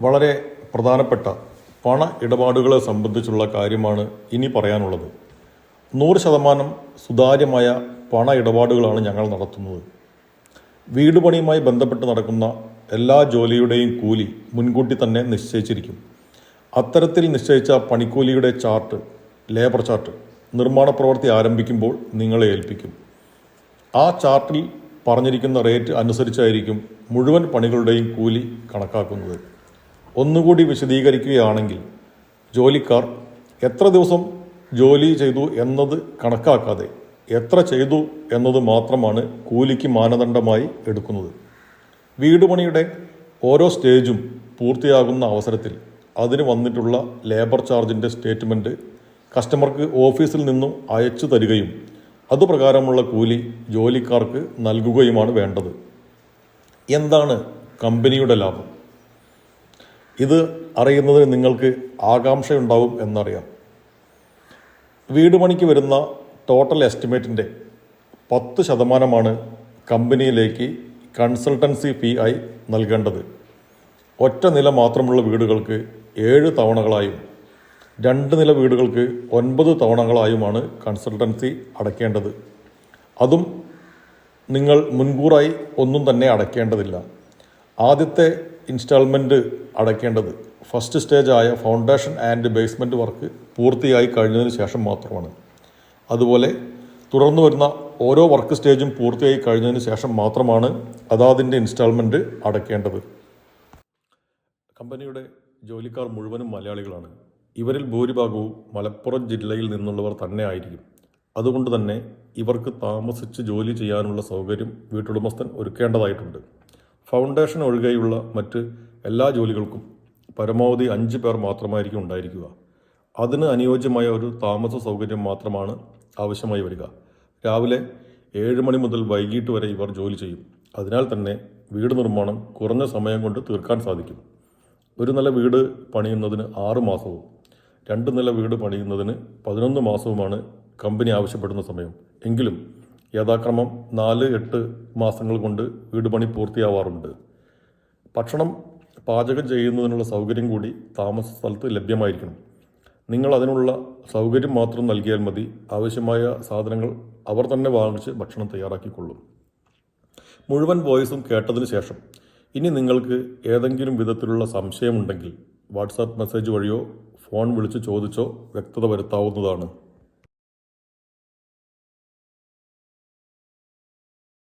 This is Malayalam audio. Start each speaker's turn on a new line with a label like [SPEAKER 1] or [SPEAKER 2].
[SPEAKER 1] വളരെ പ്രധാനപ്പെട്ട പണ ഇടപാടുകളെ സംബന്ധിച്ചുള്ള കാര്യമാണ് ഇനി പറയാനുള്ളത്. 100% സുതാര്യമായ പണ ഇടപാടുകളാണ് ഞങ്ങൾ നടത്തുന്നത്. വീട് പണിയുമായി ബന്ധപ്പെട്ട് നടക്കുന്ന എല്ലാ ജോലിയുടെയും കൂലി മുൻകൂട്ടി തന്നെ നിശ്ചയിച്ചിരിക്കും. അത്തരത്തിൽ നിശ്ചയിച്ച പണിക്കൂലിയുടെ ചാർട്ട്, ലേബർ ചാർട്ട് നിർമ്മാണ പ്രവൃത്തി ആരംഭിക്കുമ്പോൾ നിങ്ങളെ ഏൽപ്പിക്കും. ആ ചാർട്ടിൽ പറഞ്ഞിരിക്കുന്ന റേറ്റ് അനുസരിച്ചായിരിക്കും മുഴുവൻ പണികളുടെയും കൂലി കണക്കാക്കുന്നത്. ഒന്നുകൂടി വിശദീകരിക്കുകയാണെങ്കിൽ, ജോലിക്കാർ എത്ര ദിവസം ജോലി ചെയ്തു എന്നത് കണക്കാക്കാതെ എത്ര ചെയ്തു എന്നത് മാത്രമാണ് കൂലിക്ക് മാനദണ്ഡമായി എടുക്കുന്നത്. വീട് പണിയുടെ ഓരോ സ്റ്റേജും പൂർത്തിയാകുന്ന അവസരത്തിൽ അതിന് വന്നിട്ടുള്ള ലേബർ ചാർജിൻ്റെ സ്റ്റേറ്റ്മെൻറ്റ് കസ്റ്റമർക്ക് ഓഫീസിൽ നിന്നും അയച്ചു തരികയും അതുപ്രകാരമുള്ള കൂലി ജോലിക്കാർക്ക് നൽകുകയുമാണ് വേണ്ടത്. എന്താണ് കമ്പനിയുടെ ലാഭം? ഇത് അറിയുന്നതിന് നിങ്ങൾക്ക് ആകാംക്ഷയുണ്ടാവും എന്നറിയാം. വീട് പണിക്ക് വരുന്ന ടോട്ടൽ എസ്റ്റിമേറ്റിൻ്റെ 10% കമ്പനിയിലേക്ക് കൺസൾട്ടൻസി ഫീ ആയി നൽകേണ്ടത്. ഒറ്റ നില മാത്രമുള്ള വീടുകൾക്ക് 7 തവണകളായും 2 നില വീടുകൾക്ക് 9 തവണകളായുമാണ് കൺസൾട്ടൻസി അടയ്ക്കേണ്ടത്. അതും നിങ്ങൾ മുൻകൂറായി ഒന്നും തന്നെ അടയ്ക്കേണ്ടതില്ല. ആദ്യത്തെ ഇൻസ്റ്റാൾമെൻറ്റ് അടയ്ക്കേണ്ടത് ഫസ്റ്റ് സ്റ്റേജായ ഫൗണ്ടേഷൻ ആൻഡ് ബേസ്മെൻറ്റ് വർക്ക് പൂർത്തിയായി കഴിഞ്ഞതിന് ശേഷം മാത്രമാണ്. അതുപോലെ തുടർന്ന് വരുന്ന ഓരോ വർക്ക് സ്റ്റേജും പൂർത്തിയായി കഴിഞ്ഞതിന് ശേഷം മാത്രമാണ് അതാതിൻ്റെ ഇൻസ്റ്റാൾമെൻറ്റ് അടയ്ക്കേണ്ടത്. കമ്പനിയുടെ ജോലിക്കാർ മുഴുവനും മലയാളികളാണ്. ഇവരിൽ ഭൂരിഭാഗവും മലപ്പുറം ജില്ലയിൽ നിന്നുള്ളവർ തന്നെ ആയിരിക്കും. അതുകൊണ്ട് തന്നെ ഇവർക്ക് താമസിച്ച് ജോലി ചെയ്യാനുള്ള സൗകര്യം വീട്ടുടമസ്ഥൻ ഒരുക്കേണ്ടതായിട്ടുണ്ട്. ഫൗണ്ടേഷൻ ഒഴികെയുള്ള മറ്റ് എല്ലാ ജോലികൾക്കും പരമാവധി 5 പേർ മാത്രമായിരിക്കും ഉണ്ടായിരിക്കുക. അതിന് അനുയോജ്യമായ ഒരു താമസ സൗകര്യം മാത്രമാണ് ആവശ്യമായി വരിക. രാവിലെ 7 മണി മുതൽ വൈകിട്ട് വരെ ഇവർ ജോലി ചെയ്യും. അതിനാൽ തന്നെ വീട് നിർമ്മാണം കുറഞ്ഞ സമയം കൊണ്ട് തീർക്കാൻ സാധിക്കും. ഒരു നില വീട് പണിയുന്നതിന് 6 മാസവും 2 നില വീട് പണിയുന്നതിന് 11 മാസവുമാണ് കമ്പനി ആവശ്യപ്പെടുന്ന സമയം. എങ്കിലും യഥാക്രമം 4-8 മാസങ്ങൾ കൊണ്ട് വീട് പണി പൂർത്തിയാവാറുണ്ട്. ഭക്ഷണം പാചകം ചെയ്യുന്നതിനുള്ള സൗകര്യം കൂടി താമസ സ്ഥലത്ത് ലഭ്യമായിരിക്കണം. നിങ്ങൾ അതിനുള്ള സൗകര്യം മാത്രം നൽകിയാൽ മതി. ആവശ്യമായ സാധനങ്ങൾ അവർ തന്നെ വാങ്ങിച്ച് ഭക്ഷണം തയ്യാറാക്കിക്കൊള്ളും. മുഴുവൻ വോയിസും കേട്ടതിന് ശേഷം ഇനി നിങ്ങൾക്ക് ഏതെങ്കിലും വിധത്തിലുള്ള സംശയമുണ്ടെങ്കിൽ വാട്സാപ്പ് മെസ്സേജ് വഴിയോ ഫോൺ വിളിച്ച് ചോദിച്ചോ വ്യക്തത വരുത്താവുന്നതാണ്.